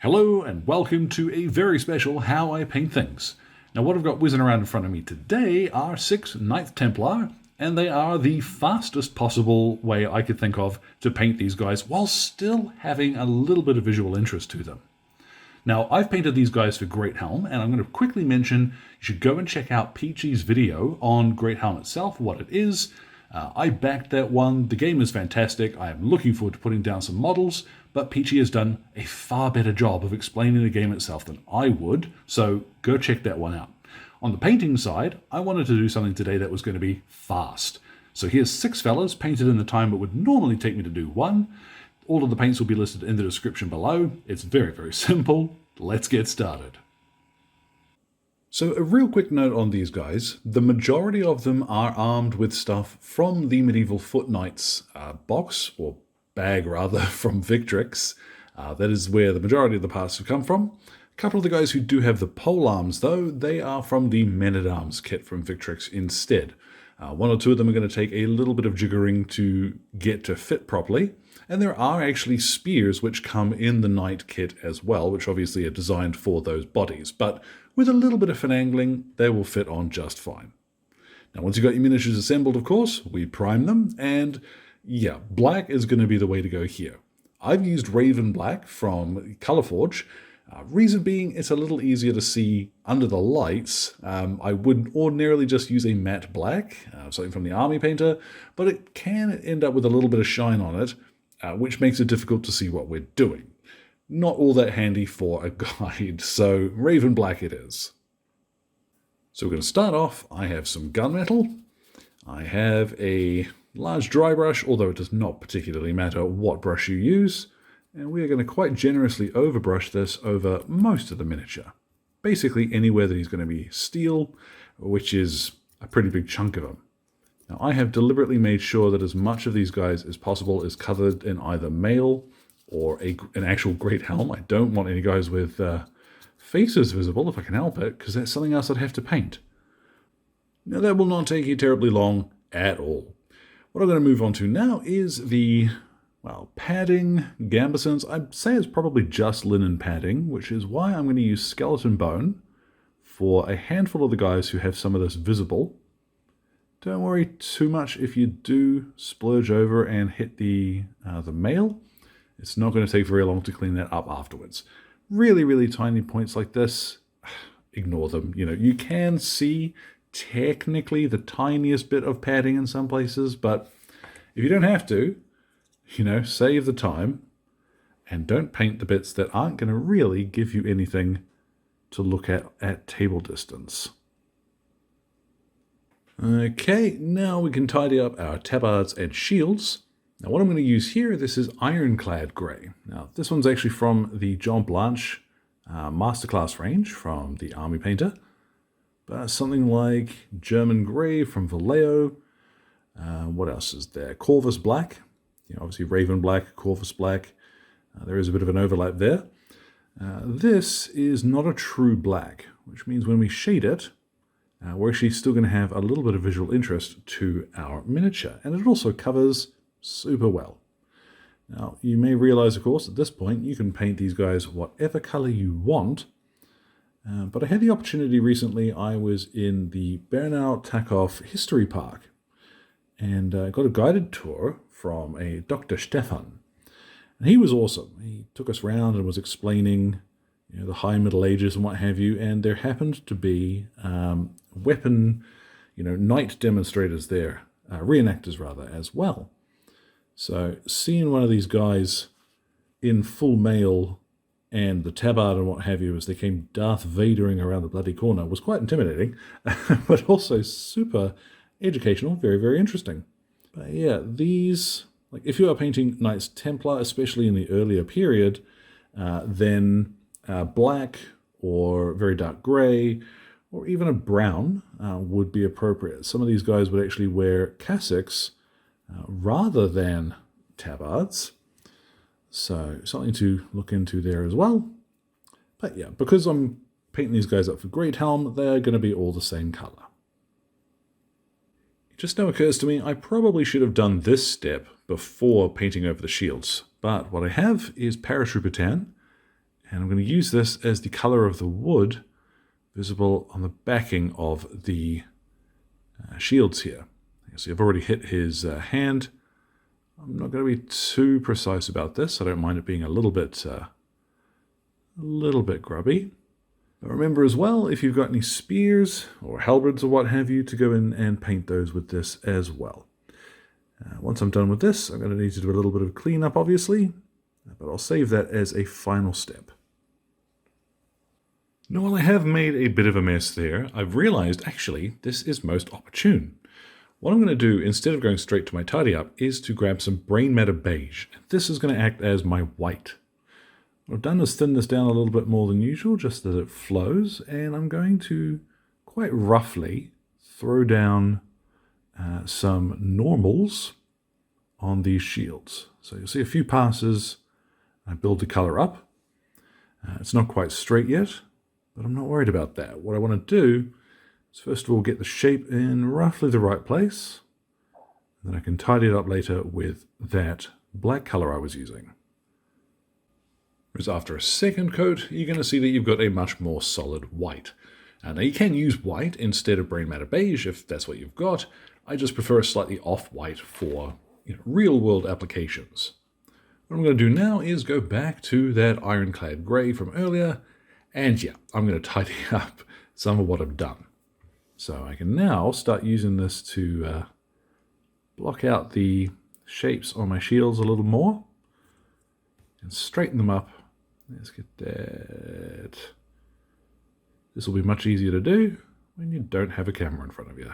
Hello and welcome to a very special How I Paint Things. Now what I've got whizzing around in front of me today are 6 9th Templar, and they are the fastest possible way I could think of to paint these guys while still having a little bit of visual interest to them. Now I've painted these guys for GREATHELM, and I'm going to quickly mention you should go and check out Peachy's video on GREATHELM itself, what it is. I backed that one. The game is fantastic. I am looking forward to putting down some models, but Peachy has done a far better job of explaining the game itself than I would, so go check that one out. On the painting side, I wanted to do something today that was going to be fast. So here's 6 fellas painted in the time it would normally take me to do one. All of the paints will be listed in the description below. It's very, very simple. Let's get started. So a real quick note on these guys. The majority of them are armed with stuff from the Medieval Foot Knights box, or bag rather, from Victrix. That is where the majority of the parts have come from. A couple of the guys who do have the polearms, though, they are from the Men-at-Arms kit from Victrix instead. One or two of them are going to take a little bit of jiggering to get to fit properly. And there are actually spears which come in the Knight kit as well, which obviously are designed for those bodies. But with a little bit of finagling, they will fit on just fine. Now, once you've got your miniatures assembled, of course, we prime them. And yeah, black is going to be the way to go here. I've used Raven Black from Colorforge. Reason being, it's a little easier to see under the lights. I wouldn't ordinarily just use a matte black, something from the Army Painter, but it can end up with a little bit of shine on it, which makes it difficult to see what we're doing. Not all that handy for a guide, so Raven Black it is. So we're going to start off. I have some gunmetal. I have a large dry brush, although it does not particularly matter what brush you use. And we are going to quite generously overbrush this over most of the miniature. Basically anywhere that he's going to be steel, which is a pretty big chunk of him. Now I have deliberately made sure that as much of these guys as possible is covered in either mail or an actual GREATHELM. I don't want any guys with faces visible if I can help it, because that's something else I'd have to paint. Now that will not take you terribly long at all. What I'm going to move on to now is the, well, padding, gambesons. I'd say it's probably just linen padding, which is why I'm going to use skeleton bone for a handful of the guys who have some of this visible. Don't worry too much if you do splurge over and hit the mail. It's not going to take very long to clean that up afterwards. Really, really tiny points like this, ignore them. You know, you can see technically the tiniest bit of padding in some places, but if you don't have to, you know, save the time and don't paint the bits that aren't going to really give you anything to look at table distance. Okay, now we can tidy up our tabards and shields. Now what I'm going to use here, this is Ironclad Grey. Now this one's actually from the John Blanche Masterclass range from the Army Painter. But something like German Grey from Vallejo. What else is there? Corvus Black. You know, obviously Raven Black, Corvus Black. There is a bit of an overlap there. This is not a true black, which means when we shade it, we're actually still going to have a little bit of visual interest to our miniature. And it also covers super well. Now, you may realize, of course, at this point, you can paint these guys whatever color you want. But I had the opportunity recently. I was in the Bernau Takoff History Park and got a guided tour from a Dr. Steffan. And he was awesome. He took us around and was explaining, you know, the High Middle Ages and what have you. And there happened to be weapon, you know, knight demonstrators there, reenactors rather, as well. So seeing one of these guys in full mail and the tabard and what have you as they came Darth Vadering around the bloody corner was quite intimidating, but also super educational, very, very interesting. But yeah, these, like if you are painting Knights Templar, especially in the earlier period, then black or very dark grey or even a brown would be appropriate. Some of these guys would actually wear cassocks rather than tabards. So something to look into there as well. But yeah, because I'm painting these guys up for GREATHELM, they're going to be all the same color. It just now occurs to me, I probably should have done this step before painting over the shields. But what I have is paratrooper tan, And I'm going to use this as the color of the wood visible on the backing of the shields here. You see I've already hit his hand. I'm not going to be too precise about this. I don't mind it being a little bit grubby. But remember as well, if you've got any spears or halberds or what have you, to go in and paint those with this as well. Once I'm done with this, I'm going to need to do a little bit of cleanup, obviously, but I'll save that as a final step. Now, while I have made a bit of a mess there, I've realized actually this is most opportune. What I'm going to do, instead of going straight to my tidy up, is to grab some brain matter beige. This is going to act as my white. What I've done is thin this down a little bit more than usual, just that it flows, and I'm going to quite roughly throw down some normals on these shields. So you'll see a few passes, I build the color up. It's not quite straight yet, but I'm not worried about that. What I want to do is first of all get the shape in roughly the right place, and then I can tidy it up later with that black color I was using. Whereas after a second coat, you're going to see that you've got a much more solid white. Now you can use white instead of brain matter beige if that's what you've got. I just prefer a slightly off-white for real-world applications. What I'm going to do now is go back to that ironclad grey from earlier, and yeah, I'm going to tidy up some of what I've done. So I can now start using this to block out the shapes on my shields a little more and straighten them up. Let's get that. This will be much easier to do when you don't have a camera in front of you.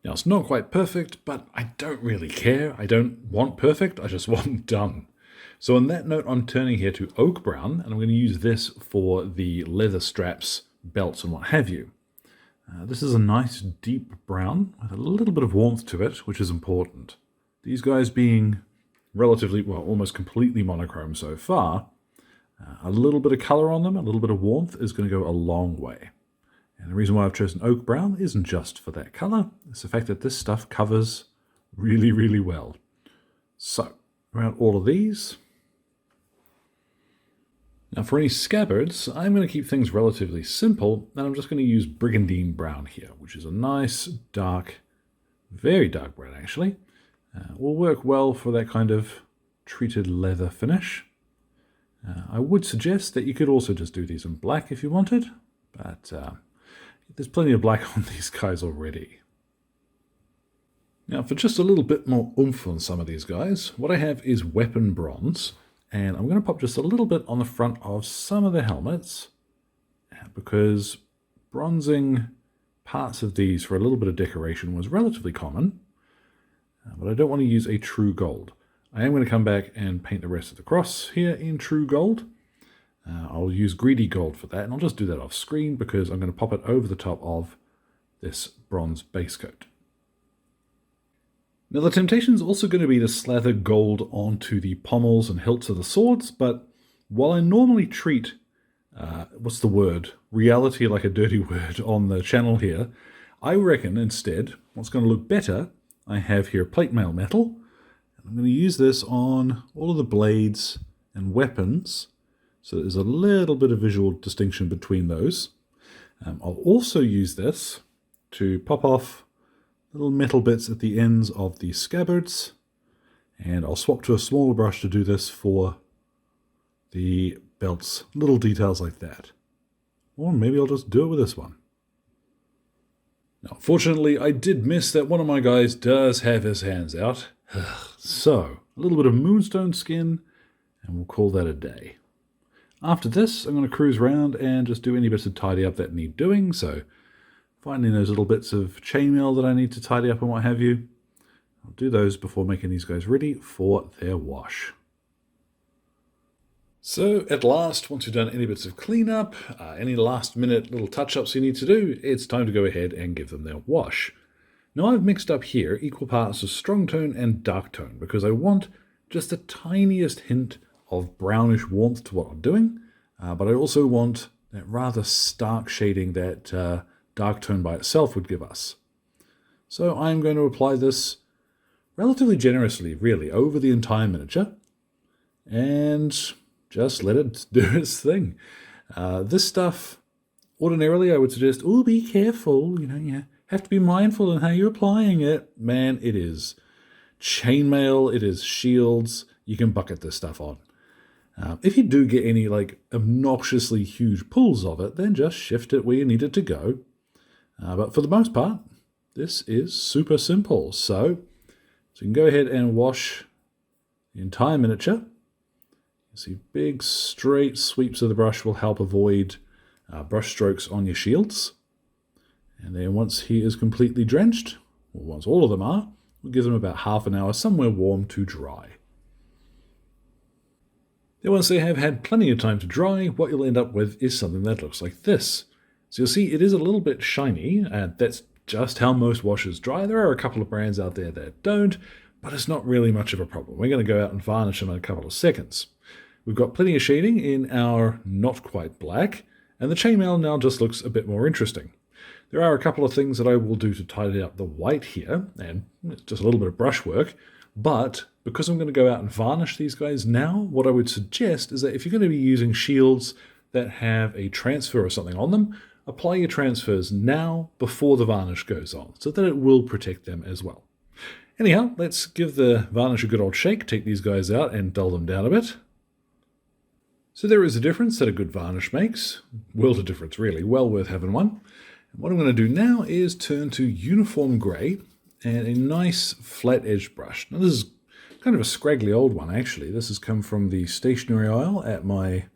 Now, it's not quite perfect, but I don't really care. I don't want perfect, I just want done. So on that note, I'm turning here to oak brown, and I'm going to use this for the leather straps, belts, and what have you. This is a nice deep brown with a little bit of warmth to it, which is important. These guys being relatively, well, almost completely monochrome so far, a little bit of color on them, a little bit of warmth is going to go a long way. And the reason why I've chosen oak brown isn't just for that color, it's the fact that this stuff covers really, really well. So, around all of these. Now for any scabbards, I'm going to keep things relatively simple, and I'm just going to use brigandine brown here, which is a nice, dark, very dark brown actually. Will work well for that kind of treated leather finish. I would suggest that you could also just do these in black if you wanted, but there's plenty of black on these guys already. Now for just a little bit more oomph on some of these guys, what I have is weapon bronze, and I'm going to pop just a little bit on the front of some of the helmets, because bronzing parts of these for a little bit of decoration was relatively common, but I don't want to use a true gold. I am going to come back and paint the rest of the cross here in true gold. I'll use greedy gold for that, and I'll just do that off screen because I'm going to pop it over the top of this bronze base coat. Now the temptation is also going to be to slather gold onto the pommels and hilts of the swords, but while I normally treat, reality like a dirty word on the channel here, I reckon instead what's going to look better, I have here plate mail metal, and I'm going to use this on all of the blades and weapons, so there's a little bit of visual distinction between those. I'll also use this to pop off little metal bits at the ends of the scabbards, and I'll swap to a smaller brush to do this for the belts, little details like that. Or maybe I'll just do it with this one. Now, fortunately, I did miss that one of my guys does have his hands out. So, a little bit of moonstone skin, and we'll call that a day. After this, I'm going to cruise around and just do any bits of tidy up that need doing, so finding those little bits of chainmail that I need to tidy up and what have you. I'll do those before making these guys ready for their wash. So at last, once you've done any bits of cleanup, any last minute little touch-ups you need to do, it's time to go ahead and give them their wash. Now I've mixed up here equal parts of strong tone and dark tone because I want just the tiniest hint of brownish warmth to what I'm doing, but I also want that rather stark shading that dark tone by itself would give us. So I'm going to apply this relatively generously, really, over the entire miniature, and just let it do its thing. This stuff, ordinarily, I would suggest, oh, be careful. You have to be mindful in how you're applying it. Man, it is chainmail, it is shields. You can bucket this stuff on. If you do get any like obnoxiously huge pulls of it, then just shift it where you need it to go. But for the most part, this is super simple. So you can go ahead and wash the entire miniature. You see big straight sweeps of the brush will help avoid brush strokes on your shields. And then once he is completely drenched, or once all of them are, we'll give them about half an hour somewhere warm to dry. Then once they have had plenty of time to dry, what you'll end up with is something that looks like this. So you'll see it is a little bit shiny, and that's just how most washes dry. There are a couple of brands out there that don't, but it's not really much of a problem. We're going to go out and varnish them in a couple of seconds. We've got plenty of shading in our not quite black, and the chainmail now just looks a bit more interesting. There are a couple of things that I will do to tidy up the white here, and it's just a little bit of brush work, but because I'm going to go out and varnish these guys now, what I would suggest is that if you're going to be using shields that have a transfer or something on them, apply your transfers now before the varnish goes on, so that it will protect them as well. Anyhow, let's give the varnish a good old shake, take these guys out and dull them down a bit. So there is a difference that a good varnish makes. World of difference, really. Well worth having one. And what I'm going to do now is turn to uniform grey and a nice flat-edged brush. Now this is kind of a scraggly old one, actually. This has come from the stationery aisle at my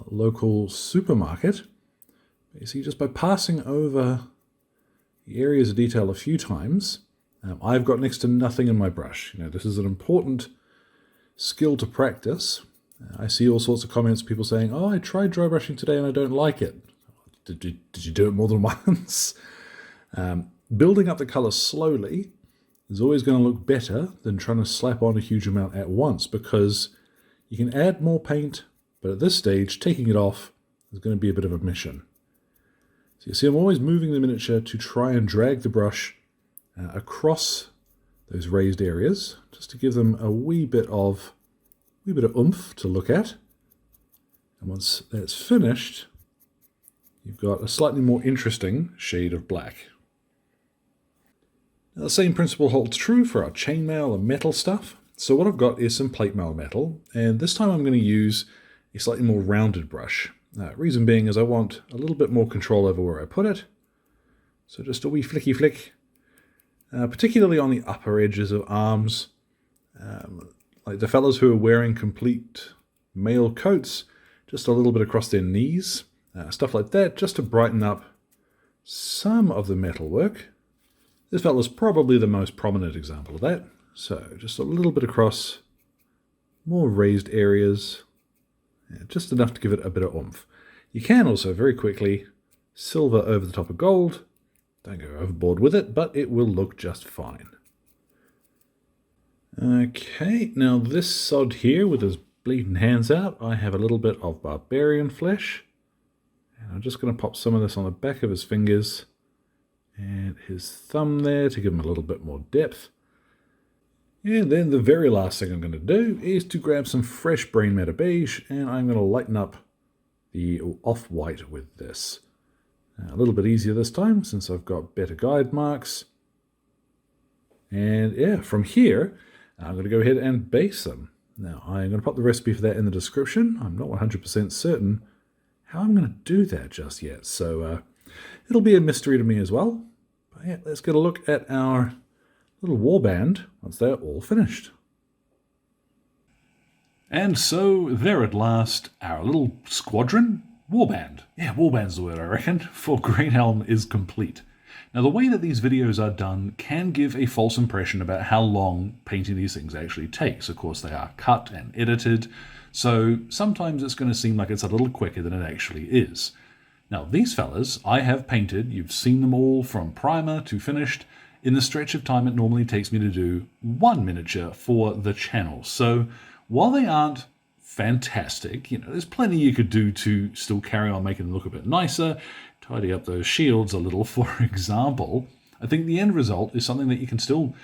local supermarket. You see, just by passing over the areas of detail a few times, I've got next to nothing in my brush. This is an important skill to practice. I see all sorts of comments, people saying, oh, I tried dry brushing today and I don't like it. Did you do it more than once? Building up the color slowly is always going to look better than trying to slap on a huge amount at once, because you can add more paint, but at this stage, taking it off is going to be a bit of a mission. So you see, I'm always moving the miniature to try and drag the brush across those raised areas, just to give them a wee bit of oomph to look at. And once that's finished, you've got a slightly more interesting shade of black. Now, the same principle holds true for our chainmail and metal stuff. So what I've got is some plate mail metal, and this time I'm going to use a slightly more rounded brush. Reason being is I want a little bit more control over where I put it. So just a wee flicky flick, particularly on the upper edges of arms. Like the fellas who are wearing complete mail coats, just a little bit across their knees, stuff like that, just to brighten up some of the metal work. This fella's probably the most prominent example of that. So just a little bit across more raised areas, just enough to give it a bit of oomph. You can also very quickly silver over the top of gold. Don't go overboard with it, but it will look just fine. Okay, now this sod here with his bleeding hands out, I have a little bit of barbarian flesh. And I'm just going to pop some of this on the back of his fingers and his thumb there to give him a little bit more depth. And then the very last thing I'm going to do is to grab some fresh brain matter beige, and I'm going to lighten up the off-white with this. A little bit easier this time since I've got better guide marks. And yeah, from here, I'm going to go ahead and base them. Now, I'm going to pop the recipe for that in the description. I'm not 100% certain how I'm going to do that just yet, so it'll be a mystery to me as well. But yeah, let's get a look at our little warband once they're all finished. And so there at last, our little squadron, warband. Yeah, warband's the word, I reckon, for GREATHELM is complete. Now, the way that these videos are done can give a false impression about how long painting these things actually takes. Of course, they are cut and edited, so sometimes it's going to seem like it's a little quicker than it actually is. Now, these fellas I have painted, you've seen them all from primer to finished, in the stretch of time it normally takes me to do one miniature for the channel. So while they aren't fantastic, there's plenty you could do to still carry on making them look a bit nicer, tidy up those shields a little, for example. I think the end result is something that you can still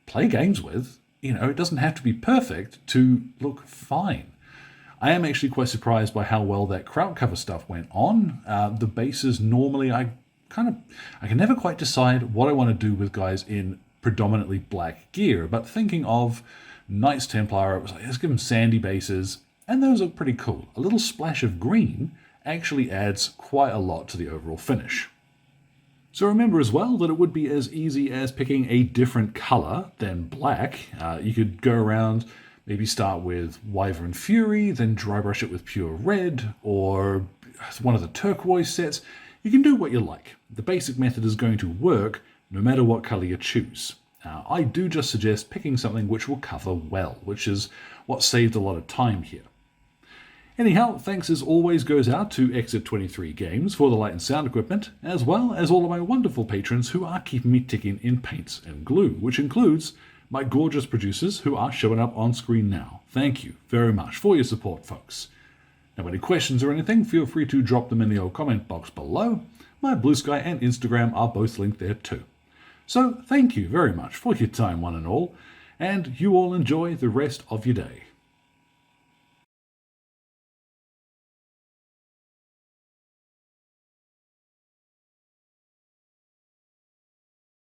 play games with. It doesn't have to be perfect to look fine. I am actually quite surprised by how well that kraut cover stuff went on. The bases normally I can never quite decide what I want to do with guys in predominantly black gear, but thinking of Knights Templar, it was like, let's give them sandy bases, and those look pretty cool. A little splash of green actually adds quite a lot to the overall finish. So remember as well that it would be as easy as picking a different color than black. You could go around, maybe start with Wyvern Fury, then dry brush it with pure red, or one of the turquoise sets. You can do what you like. The basic method is going to work no matter what color you choose. I do just suggest picking something which will cover well, which is what saved a lot of time here. Anyhow, thanks as always goes out to Exit 23 Games for the light and sound equipment, as well as all of my wonderful patrons who are keeping me ticking in paints and glue, which includes my gorgeous producers who are showing up on screen now. Thank you very much for your support, folks. Now, any questions or anything, feel free to drop them in the old comment box below. My Blue Sky and Instagram are both linked there too. So, thank you very much for your time, one and all, and you all enjoy the rest of your day.